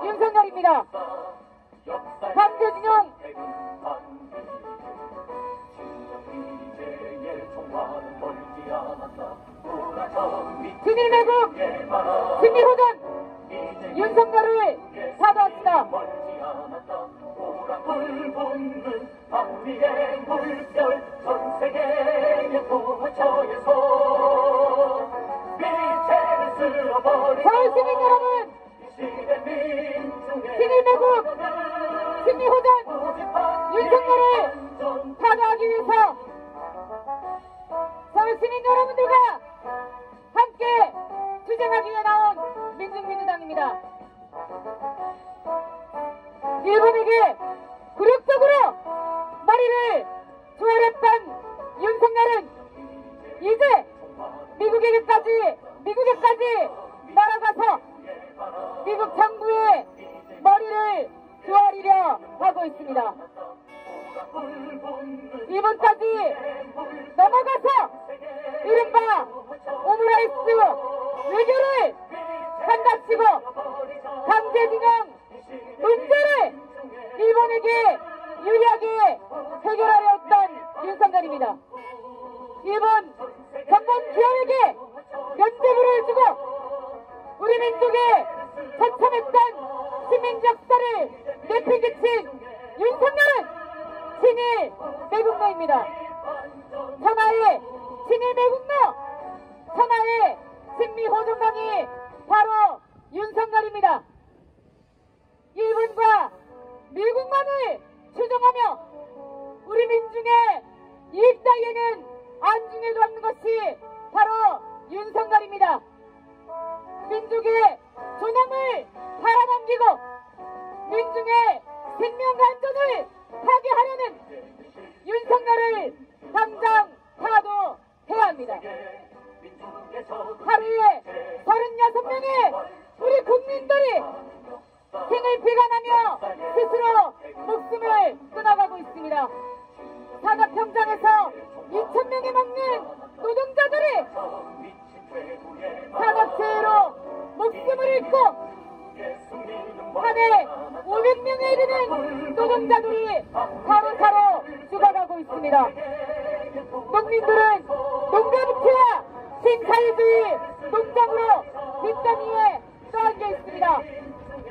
윤석열입니다. 강제징용 진일매국 친미호전 윤석열을 사과합시다. 서울 시민 여러분, 친일매국 친미호전 윤석열을 타도하기 위해서 서울 시민 여러분들과 함께 투쟁하기 위해 나온 민중민주당입니다. 일본에게 굴욕적으로 머리를 조아렸던 윤석열은 이제 미국에까지 날아가서 미국 정부의 머리를 조아리려 하고 있습니다. 일본까지 넘어가서 이른바 오므라이스 외교를 한답시고 강제징용 문제를 일본에게 유리하게 해결하려 했던 윤석열입니다. 일본 정권 기업에게 면죄부를 주고 우리 민족의 처참했던 식민지 역사를 내팽개친 윤석열은 친일 매국노입니다. 천하의 친일 매국노, 천하의 친미호전방이 바로 윤석열입니다. 일본과 미국만을 추종하며 우리 민중의 이익 따위에는 안중에도 없는 것이 바로 윤석열입니다. 민족의 존엄을 팔아넘기고 민중의 생명과 안전을 파괴하려는 윤석열을 당장 타도해야 합니다. 하루에 36명의 우리 국민들이 생을 비관하며 스스로 목숨을 끊어가고 있습니다. 산업 현장에서 2,000명이 먹는 노동자들이 산업재해로 목숨을 잃고 한 해 500명에 이르는 노동자들이 하루하루 죽어가고 있습니다. 농민들은 농가부채와 신사회주의 농장으로 뒷담위에 떠안겨 있습니다.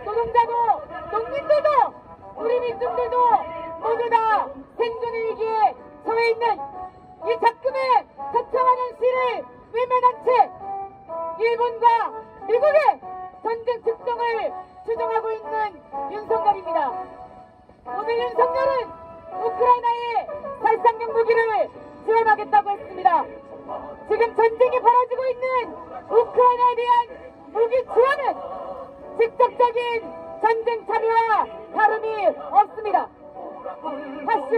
노동자도 농민들도 우리 민중들도 모두 다 생존의 위기에 처해 있는 이 작금의 처참한 현실을 외면한 채 일본과 미국의 전쟁 특성을 추종하고 있는 윤석열입니다. 오늘 윤석열은 우크라이나에 살상용 무기를 지원하겠다고 했습니다. 지금 전쟁이 벌어지고 있는 우크라이나에 대한 무기 지원은 직접적인 전쟁 참여와 다름이 없습니다. 파쇼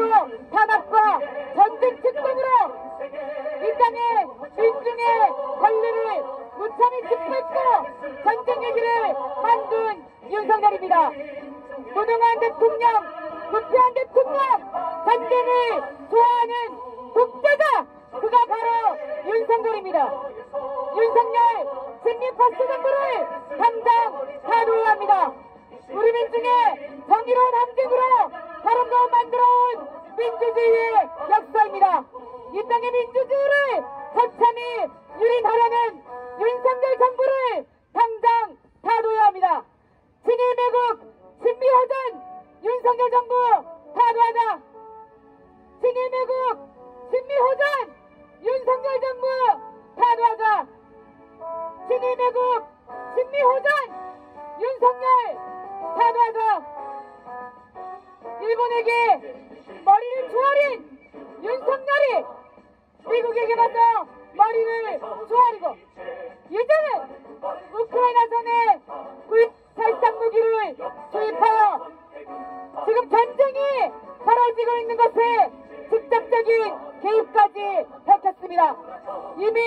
탄압과 전쟁 특성으로 이 땅의 민중의 권리를 무참히 침범했고 전쟁 얘기를 만든 윤석열입니다. 노동한 대통령, 부패한 대통령, 전쟁을 좋아하는 독재자, 그가 바로 윤석열입니다. 윤석열 친미파쇼 정부를 당장 타도해야 합니다. 우리 민중의 정의로운 항쟁으로 바람가운 만들어온 민주주의의 역사입니다. 이 땅의 민주주의를 처참히 유린하려는 윤석열 정부를 당장 타도해야 합니다. 친일매국, 친미호전, 윤석열 정부 타도하자. 친일매국, 친미호전, 윤석열 정부 타도하자. 친일매국, 친미호전, 윤석열 타도하자. 일본에게 머리를 조아린 윤석열이 미국에게 가서 머리를 조아리고 이제는 우크라이나전에 살상 무기를 투입하여 지금 전쟁이 벌어지고 있는 것에 직접적인 개입까지 밝혔습니다. 이미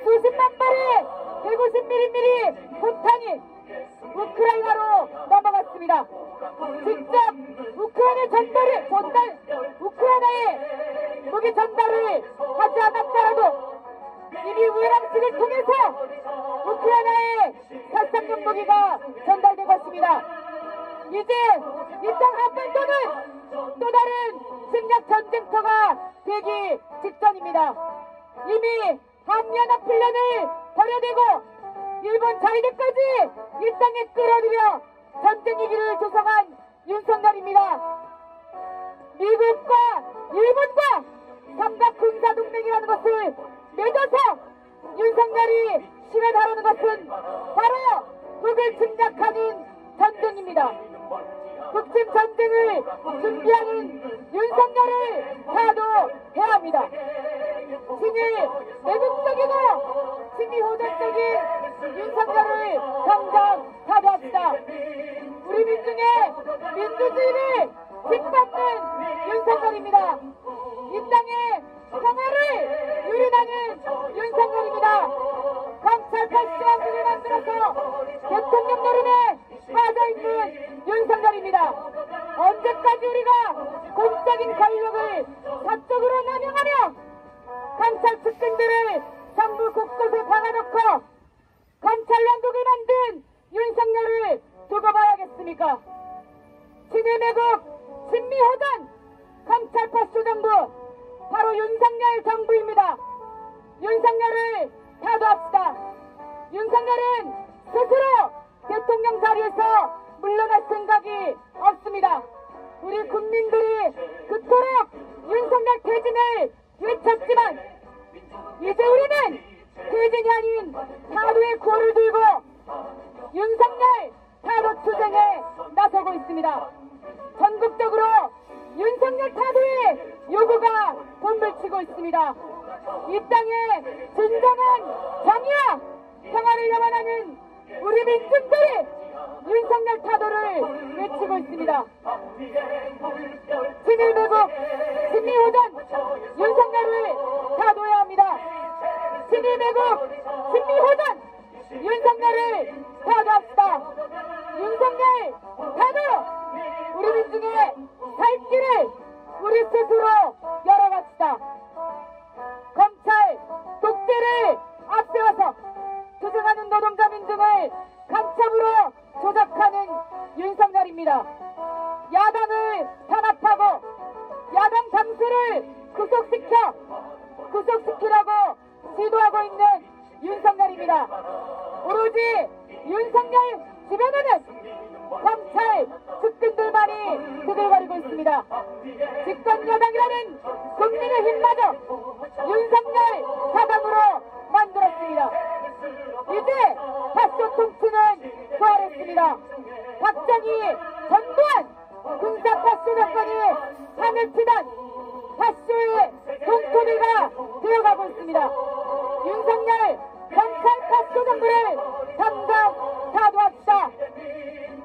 수십만 발의 150mm 폭탄이 우크라이나로 넘어갔습니다. 직접 우크라이나에 무기 전달을 하지 않았더라도 이미 우회랑식을 통해서 우크라이나에 살상용 무기가 전달된 것입니다. 이제 이 땅 한반도는 또 다른 침략 전쟁터가 되기 직전입니다. 이미 한미연합훈련을 벌여대고 일본 자위대까지 이 땅에 끌어들여 전쟁 위기를 조성한 윤석열입니다. 미국과 일본과 삼각 군사동맹이라는 것을 맺어서 윤석열이 실현하려는 것은 바로 북을 침략하는 전쟁입니다. 북침 전쟁을 준비하는 윤석열을 타도해야 합니다. 친일 매국적이고 친미 호전적인 윤석열을 당장 타도합시다. 우리 민중의 민주주의를 짓밟는 윤석열입니다. 이 땅에 평화를 유린하는 윤석열입니다. 검찰 패시왕국을 만들어서 대통령 노름에 빠져있는 윤석열입니다. 언제까지 우리가 공적인 권력을 사적으로 남용하며 검찰 측근들을 정부 곳곳에 박아놓고 검찰 왕국을 만든 윤석열을 두고 봐야겠습니까? 친일매국 친미호전 검찰 파쇼 정부 바로 윤석열 정부입니다. 윤석열을 타도합시다. 윤석열은 스스로 대통령 자리에서 물러날 생각이 없습니다. 우리 국민들이 그토록 윤석열 퇴진을 외쳤지만 이제 우리는 퇴진이 아닌 타도의 구호를 들고 윤석열 타도 투쟁에 나서고 있습니다. 전국적으로 윤석열 타도의 요구가 덤불치고 있습니다. 이 땅에 진정한 정의와 평화를 염원하는 우리 민중들이 윤석열 타도를 외치고 있습니다. 친일매국 친미호전 윤석열을 타도해야 합니다. 친일매국 친미호전 윤석열을 타도합시다. 윤석열 타도 우리 민중의 살 길을 우리 스스로 열어갑시다. 검찰 독재를 앞세워서 투쟁하는 노동자 민중을 간첩으로 조작하는 윤석열입니다. 야당을 탄압하고 야당 당수를 구속시키라고 시도하고 있는 윤석열입니다. 오로지 윤석열 주변에는 검찰 측근들만이 두들거리고 있습니다. 집권여당이라는 국민의힘마저 윤석열 사당으로 만들었습니다. 이제 파쇼 통치는 부활했습니다. 박정희 전두환 군사파쇼 정권이 판을 치던 파쇼의 동토리가 되어가고 있습니다. 윤석열 검찰 파쇼 정부를 당장 타도합시다.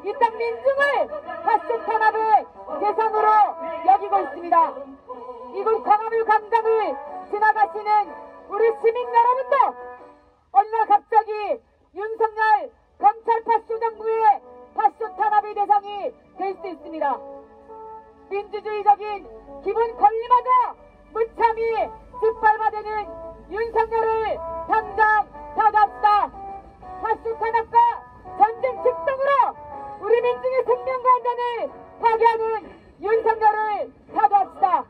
이 땅 민중을 파쇼 탄압의 대상으로 여기고 있습니다. 이곳 광화문 광장을 지나가시는 우리 시민 여러분도 어느 날 갑자기 윤석열 검찰 파쇼 정부의 파쇼 탄압의 대상이 될 수 있습니다. 민주주의적인 기본 권리마저 무참히 짓밟아대는 윤석열을 당장 타도합시다. 파쇼 탄압과 전쟁 직동으로 우리 민중의 생명과 안전을 파괴하는 윤석열을 타도합시다.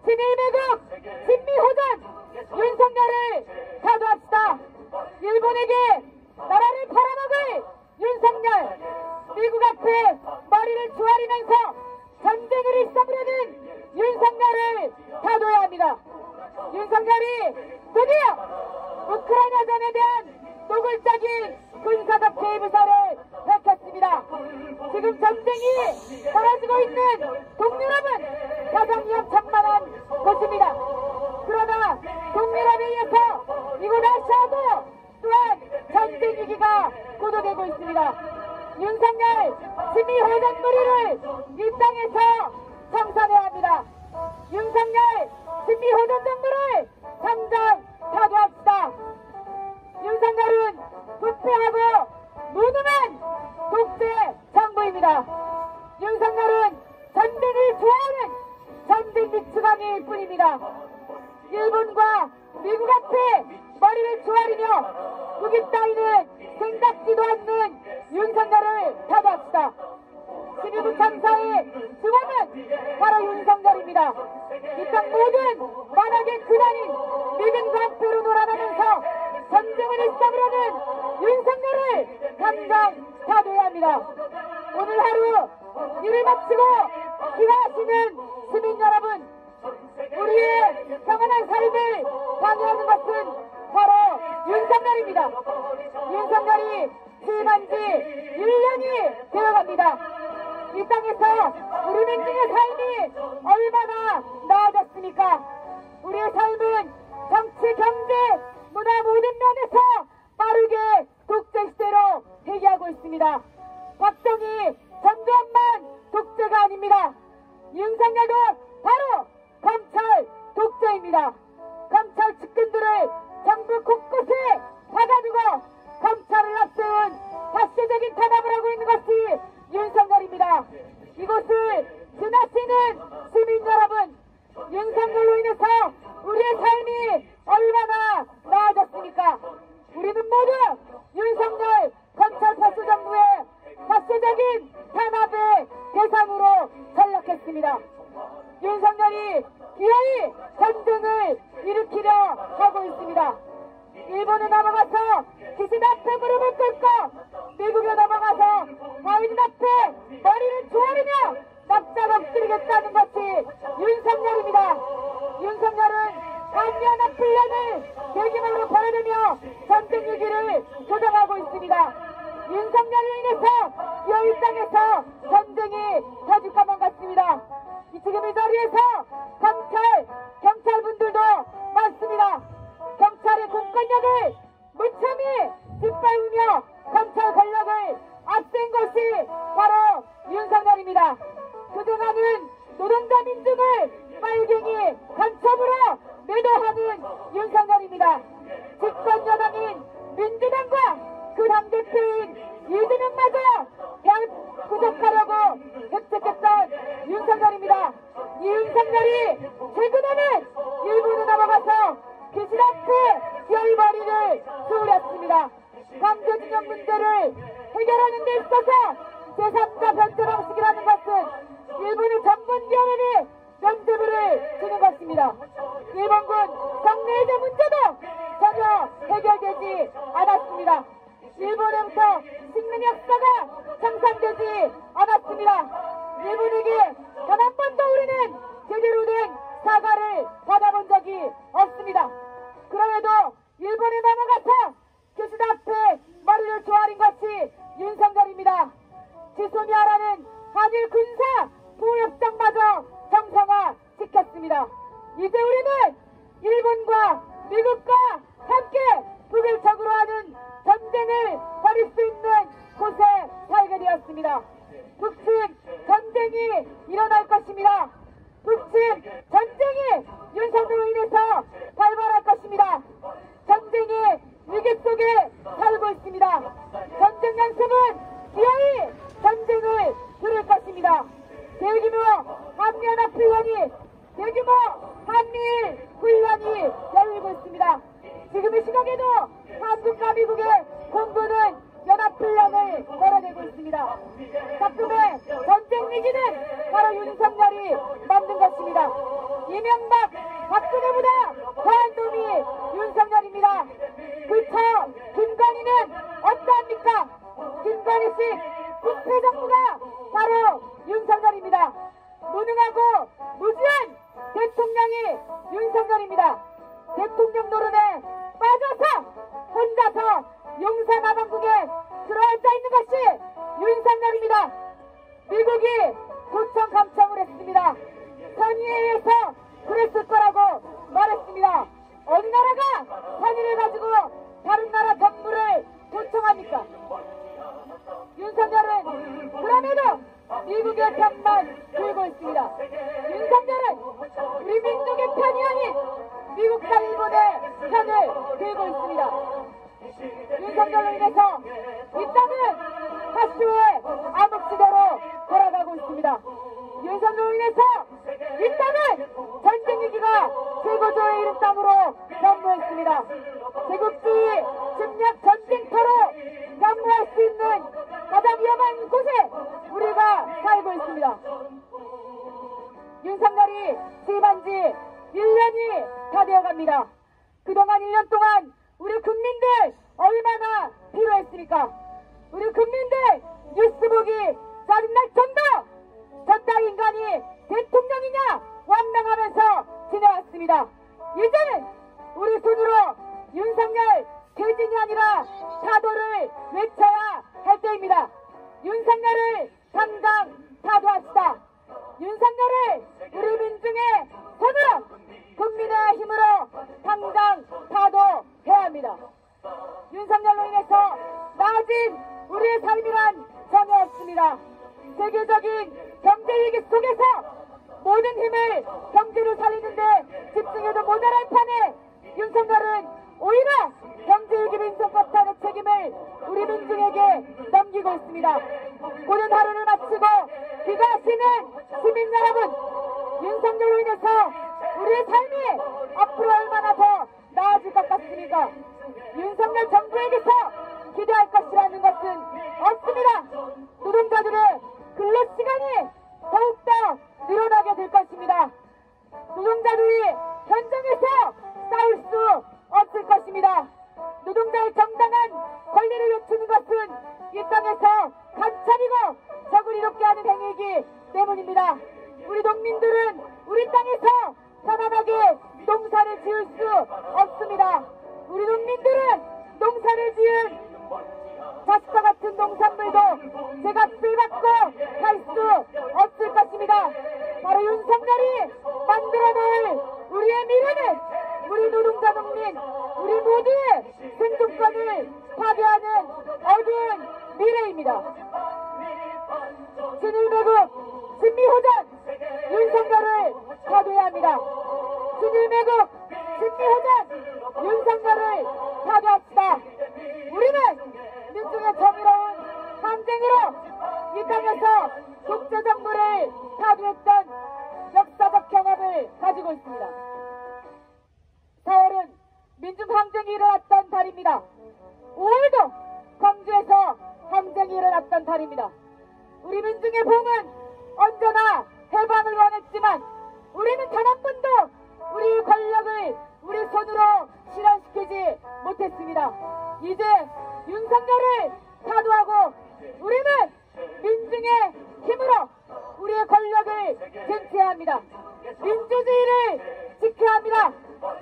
친일매국 친미호전 윤석열을 타도합시다. 일본에게 나라를 팔아먹을 윤석열, 미국 앞에 머리를 조아리면서 전쟁을 일삼으려는 윤석열을 타도해야 합니다. 윤석열이 드디어 우크라이나전에 대한 노골적인 군사적 개입의사를 밝혔습니다. 지금 전쟁이 벌어지고 있는 동유럽은 가장 위험천만한 곳입니다. 그러나 동유럽에 의해서 이곳 아시아도 또한 전쟁 위기가 고조되고 있습니다. 윤석열 친미호전무리를 이 땅에서 청산해야 합니다. 윤석열 친미호전 정부를 당장 타도합시다. 윤석열은 부패하고 무능한 독재 정부입니다. 윤석열은 전쟁을 좋아하는 전쟁 미치광이일 뿐입니다. 일본과 미국 앞에 머리를 조아리며 북이 따위는 생각지도 않는 윤석열을 타도합시다. 민주주의 장사의 주범은 바로 윤석열입니다. 이 땅 모든 만악의 근원인 미근과 한패로 놀아나면서 전쟁을 일삼으려는 윤석열을 당장 타도해야 합니다. 오늘 하루 일을 마치고 귀가하시는 시민 여러분, 우리의 평안한 삶을 방해하는 것은 바로 윤석열입니다. 윤석열이 취임한 지 1년이 되어갑니다. 이 땅에서 우리 민중의 삶이 얼마나 나아졌습니까? 우리의 삶은 정치, 경제, 문화 모든 면에서 빠르게 독재시대로 회귀하고 있습니다. 박정희, 전두환만 독재가 아닙니다. 윤석열도 바로 검찰 독재입니다. 검찰 측근들을 정부 곳곳에 박아두고 검찰을 앞세운 파쇼적인 탄압을 하고 있는 것이 윤석열입니다. 이곳을 지나치는 시민 여러분, 윤석열로 인해서 우리의 삶이 얼마나 나아졌습니까? 우리는 모두 윤석열 검찰 파쇼정부의 파쇼적인 탄압의 대상으로 전락했습니다. 윤석열이 기어이 전쟁을 일으키려 하고 있습니다. 일본에 넘어가서 기신 앞에 무릎을 꿇고 미국에 넘어가서 바이든 앞에 머리를 조아리며 납작 엎드리겠다는 것이 윤석열입니다. 윤석열은 한미연합훈련을 대규모로 벌여들며 전쟁 위기를 조장하고 있습니다. 윤석열로 인해서 기어이 땅에서 전쟁이 터질까만 같습니다. 지금 이 자리에서 경찰분들도 많습니다. 경찰의 공권력을 무참히 짓밟으며 검찰 권력을 앞센 것이 바로 윤석열입니다. 투쟁하는 노동자 민중을 빨갱이 간첩으로 매도하는 윤석열입니다. 집권 여당인 민주당과 그 당대표인 이재명마저 구속하려고 획책했던 윤석열입니다. 이 윤석열이 최근에는 일본에 넘어가서 기실 앞에 기어이 머리를 수울였습니다. 강제징용 문제를 해결하는 데 있어서 제3자 변제 방식이라는 것은 일본의 전문위원회에 면죄부를 주는 것입니다. 일본군 성내외제 문제도 전혀 해결되지 않았습니다. 일본에부터 식민 역사가 청산되지 않았습니다. 일본에게 단 한 번도 우리는 제대로 된 사과를 받아본 적이 없습니다. 그럼에도 일본에 넘어가서 기시다 앞에 머리를 조아린 것이 윤석열입니다. 지소미아라는 한일 군사 보호협정마저 정상화 시켰습니다. 이제 우리는 일본과 미국과 함께 북일적으로 하는 전쟁을 벌일 수 있는 곳에 살게 되었습니다. 북침 전쟁이 일어날 것입니다. 북침 전쟁이 윤석열로 인해서 발발할 것입니다. 전쟁의 위기 속에 살고 있습니다. 전쟁 연습은 기어이 전쟁을 부를 것입니다. 대규모 한미연합훈련이 대규모 한미일 훈련이 열리고 있습니다. 지금 이 시각에도 한국과 미국의 공군은 연합훈련을 벌여내고 있습니다. 작품의 전쟁 위기는 바로 윤석열이 만든 것입니다. 이명박, 박근혜보다 더한 놈이 윤석열입니다. 그쵸? 김건희는 어떠합니까? 김건희식 국회정부가 바로 윤석열입니다. 무능하고 무지한 대통령이 윤석열입니다. 대통령 노름에 빠져서 혼자서 용산하방국에 들어앉아 있는 것이 윤석열입니다. 미국이 도청 감청을 했습니다. 선의회에서 그랬을 거라고 말했습니다. 어느 나라가 선의를 가지고 다른 나라 정부를 도청합니까? 윤석열은 그럼에도 미국의 편만 들고 있습니다. 윤석열은 우리 민족의 편이 아닌 미국과 일본의 편을 들고 있습니다. 윤석열로 인해서 이 땅은 파쇼의 암흑시대로 돌아가고 있습니다. 윤석열로 인해서 이 땅은 전쟁 위기가 최고조에 이른 땅으로 변모했습니다. 제국주의 침략 전쟁터로 변모할 수 있는 가장 위험한 곳에 우리가 살고 있습니다. 윤석열이 취임한 지 1년이 다 되어갑니다. 그동안 1년 동안 우리 국민들 얼마나 필요했습니까? 우리 국민들 뉴스 보기 짜증날 정도 저따위 인간이 대통령이냐 원망하면서 지내왔습니다. 이제는 우리 손으로 윤석열 퇴진이 아니라 타도를 외쳐야 할 때입니다. 윤석열을 당장 타도합시다. 윤석열을 우리 민중의 손으로 국민의 힘으로 당장 타도해야 합니다. 윤석열로 인해서 나아진 우리의 삶이란 전혀 없습니다. 세계적인 경제위기 속에서 모든 힘을 경제로 살리는데 집중해도 모자랄 판에 윤석열은 오히려 경제위기로 인정받다는 책임을 우리 민중에게 넘기고 있습니다. 오늘 하루를 마치고 귀가하시는 시민 여러분, 윤석열로 인해서 우리의 삶이 앞으로 얼마나 더 나아질 것 같습니까? 윤석열 정부에게서 기대할 것이라는 것은 없습니다. 노동자들의 근로시간이 더욱더 늘어나게 될 것입니다. 노동자들이 현장에서 싸울 수 없을 것입니다. 노동자의 정당한 권리를 외치는 것은 이 땅에서 관찰이고 적을 이롭게 하는 행위이기 때문입니다. 우리 농민들은 우리 땅에서 편안하게 농사를 지을 수 없습니다. 우리 농민들은 농사를 지은 자식과 같은 농산물도 제값을 받고 갈 수 없을 것입니다. 바로 윤석열이 만들어낼 우리의 미래는 우리 노동자 농민, 우리 모두의 생존권을 파괴하는 어두운 미래입니다. 진일매국, 진미호전, 윤석열을 타도해야 합니다. 진일매국, 진미호전, 윤석열을 타도합시다. 우리는 민중의 정의로운 항쟁으로 이 땅에서 독재정부를 타도했던 역사적 경험을 가지고 있습니다. 4월은 민중항쟁이 일어났던 달입니다. 5월도 광주에서 항쟁이 일어났던 달입니다. 우리 민중의 봉은 언제나 해방을 원했지만 우리는 단 한 번도 우리 권력을 우리 손으로 실현시키지 못했습니다. 이제 윤석열을 타도하고 우리는 민중의 힘으로 우리의 권력을 쟁취해야 합니다. 민주주의를 지켜야 합니다.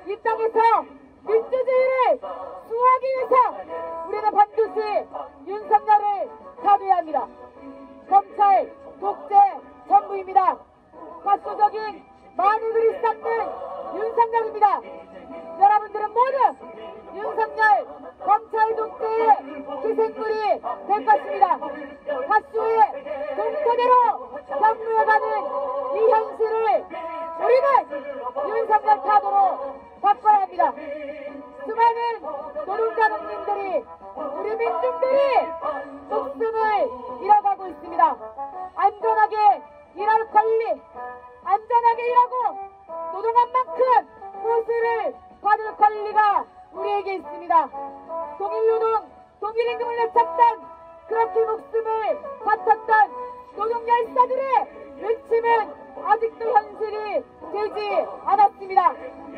이 땅에서 민주주의를 수호하기 위해서 우리는 반드시 윤석열을 타도해야 합니다. 검찰, 독재, 정부입니다. 파쇼적인 만유들이 쌓는 윤석열입니다. 여러분들은 모두 윤석열 검찰 독재의 희생물이 될 것입니다. 파쇼의 동서대로 경무해가는 이 현실을 우리는 윤석열 타도로 바꿔야 합니다. 수많은 노동자 농민들이 우리 민중들이 목숨을 잃어가고 있습니다. 안전하게 일할 권리, 안전하게 일하고 노동한 만큼 보수를 받을 권리가 우리에게 있습니다. 동일노동, 동일임금을 외쳤던, 그렇게 목숨을 바쳤던 노동열사들의 외침은 아직도 현실이 되지 않았습니다.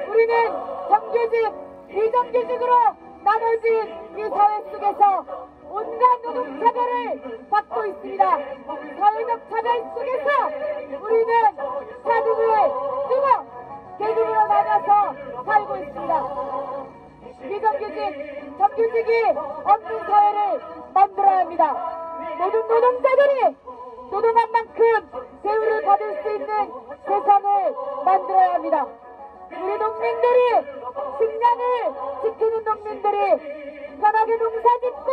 우리는 정규직, 비정규직으로 나눠진 이 사회 속에서 온갖 노동차별을 받고 있습니다. 사회적 차별 속에서 우리는 차등을 두고 계급으로 나눠서 살고 있습니다. 비정규직, 정규직이 없는 사회를 만들어야 합니다. 모든 노동자들이 노동한 만큼 대우를 받을 수 있는 세상을 만들어야 합니다. 우리 농민들이, 식량을 지키는 농민들이 편하게 농사짓고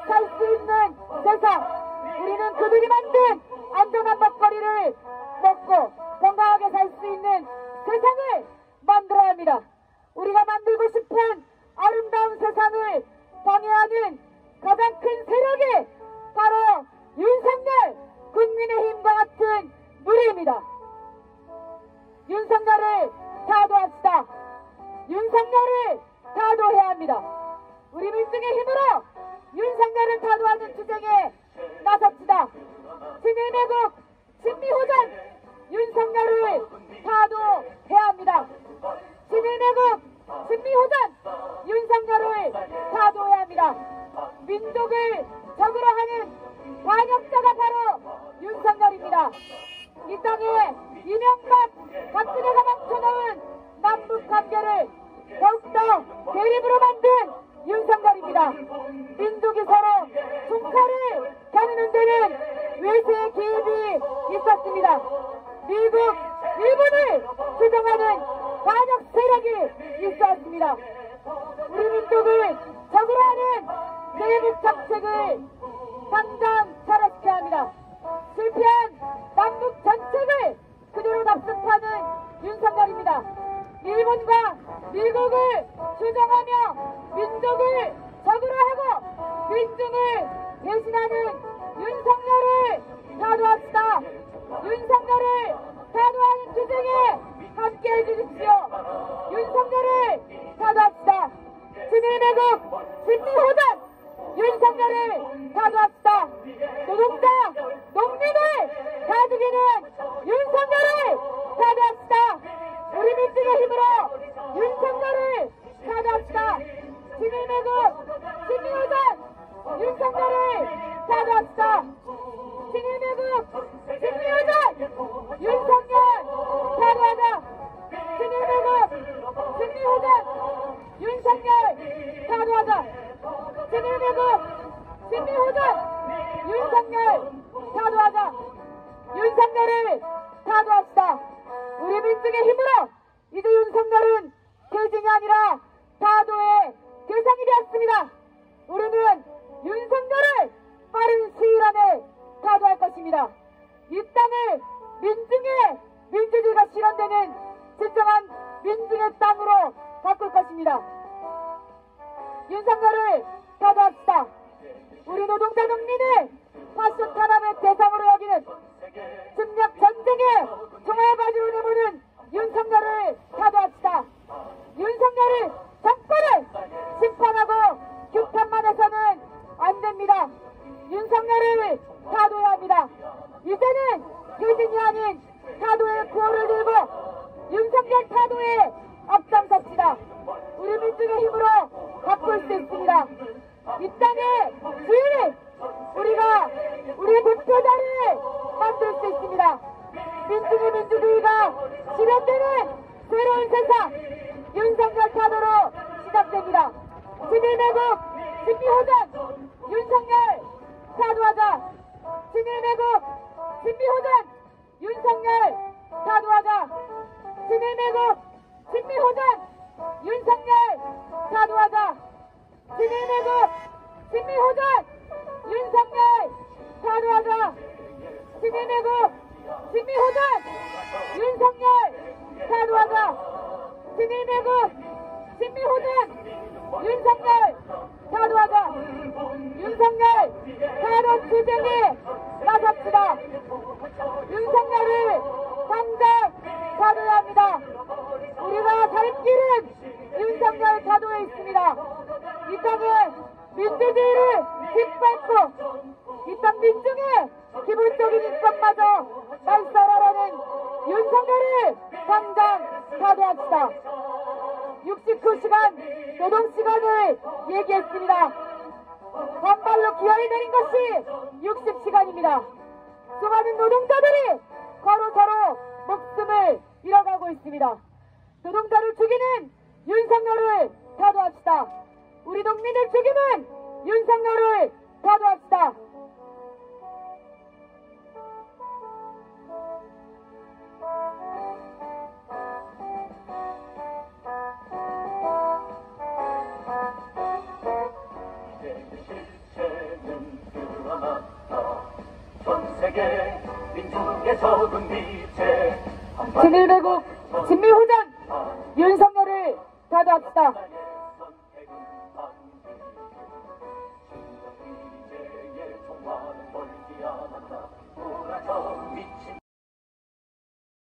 살 수 있는 세상, 우리는 그들이 만든 안전한 먹거리를 먹고 건강하게 살 수 있는 세상을 만들어야 합니다. 우리가 만들고 싶은 아름다운 세상을 방해하는 가장 큰 세력이 바로 윤석열 국민의힘과 같은 무리입니다. 윤석열을 타도합시다. 윤석열을 타도해야 합니다. 우리 민중의 힘으로 윤석열을 타도하는 투쟁에 나섭시다. 진일매국, 진미 심리호전 윤석열을 타도해야 합니다. 친일매국 심리호전 윤석열을 타도해야 합니다. 민족을 적으로 하는 반역자가 바로 윤석열입니다. 이 땅에 이명박 박근혜가 망쳐놓은 남북관계를 더욱더 대립으로 만든 윤석열입니다. 민족이 서로 중칼을 겨누는 데는 외세의 개입이 있었습니다. 미국, 일본을 규정하는 반역 세력이 있었습니다. 우리 민족을 적으로 하는 대북 정책을 당장 철회시켜야 합니다. 실패한 남북 정책을 그대로 납득하는 윤석열입니다. 일본과 미국을 추종하며 민족을 적으로 하고 민중을 배신하는 윤석열을 타도합시다. 윤석열을 타도하는 투쟁에 함께해 주십시오. 윤석열을 타도합시다. 친일매국 심리호전 윤석열을 타도합시다. 노동자, 농민을 다 죽이는 윤석열을 타도합시다. 우리 민중의 힘으로 윤석열을 타도합시다. 친일매국 심리호전 윤석열을 타도합시다. 친일매국 심리호전 윤석열 타도하자. 친일매국 심리호전 윤석열 타도하자. 친일매국 심리호전 윤석열 타도하자. 윤석열을 타도합시다. 우리 민중의 힘으로 이제 윤석열은 퇴진이 아니라 타도의 대상이 되었습니다. 우리는 윤석열을 빠른 시일 안에 타도할 것입니다. 이 땅을 민중의 민주주의가 실현되는 진정한 민중의 땅으로 바꿀 것입니다. 윤석열을 타도합시다. 우리 노동자 농민을 파쇼 탄압의 대상으로 여기는 침략 전쟁의 종아바지로 내모는 윤석열을 타도합시다. 윤석열을 정권을 심판하고 규탄만 해서는 안 됩니다. 윤석열을 타도해야 합니다. 이제는 퇴진이 아닌 타도의 구호를 들고 윤석열 타도에 앞장섭시다. 우리 민중의 힘으로 바꿀 수 있습니다. 이 땅의 주인을 우리가 우리의 대표자를 만들 수 있습니다. 민중의 민주주의가 실현되는 새로운 세상 윤석열 타도로 시작됩니다. 친일매국 심리호전 윤석열 타도하자. 친일매국 심리호전 윤석열 타도하자. 친일매국 심리호전 윤석열 타도하자. 친일매국 심리호전 윤석열 타도하자. 친일매국 심리호전 윤석열 타도하자. 친일매국 심리호전 윤석열 타도하자. 윤석열 타도 투쟁에 나섭시다. 윤석열을 당장 타도해야 합니다. 우리가 살 길은 윤석열 타도에 있습니다. 이 땅에 민주주의를 짓밟고 이 땅 민중의 기본적인 인권마저 말살하라는 윤석열을 당장 타도합시다. 69시간 노동시간을 얘기했습니다. 반발로 기한이 내린 것이 60시간입니다. 수많은 노동자들이 과로사로 목숨을 잃어가고 있습니다. 노동자를 죽이는 윤석열을 타도합시다. 우리 농민을 죽이는 윤석열을 타도합시다.